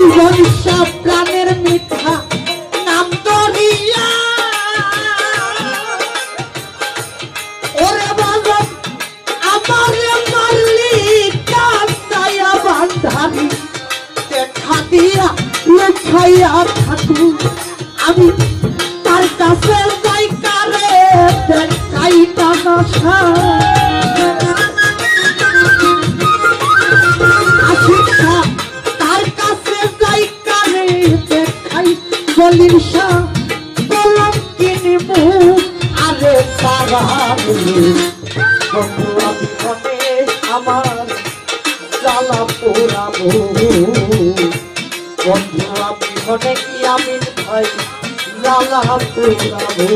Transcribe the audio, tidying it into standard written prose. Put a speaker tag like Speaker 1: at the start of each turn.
Speaker 1: বংশা প্রাণের মিঠা নাম দরিয়া ওরে বলো আমার মালিক কাঁদায়া বান্ধারি দেখা দিয়া লুকাইয়া থাকু আমি তার কাছে যাই কারে দেখাই তামাশা তার কাছে যাই কারে দেখাই বলিসা বলম কিনিব আরে তারা বন্ধু আমি মনে আমার জ্বালা পোড়াবো বন্ধু আমি মনে কি আমি ভাই জ্বালা পোড়াবো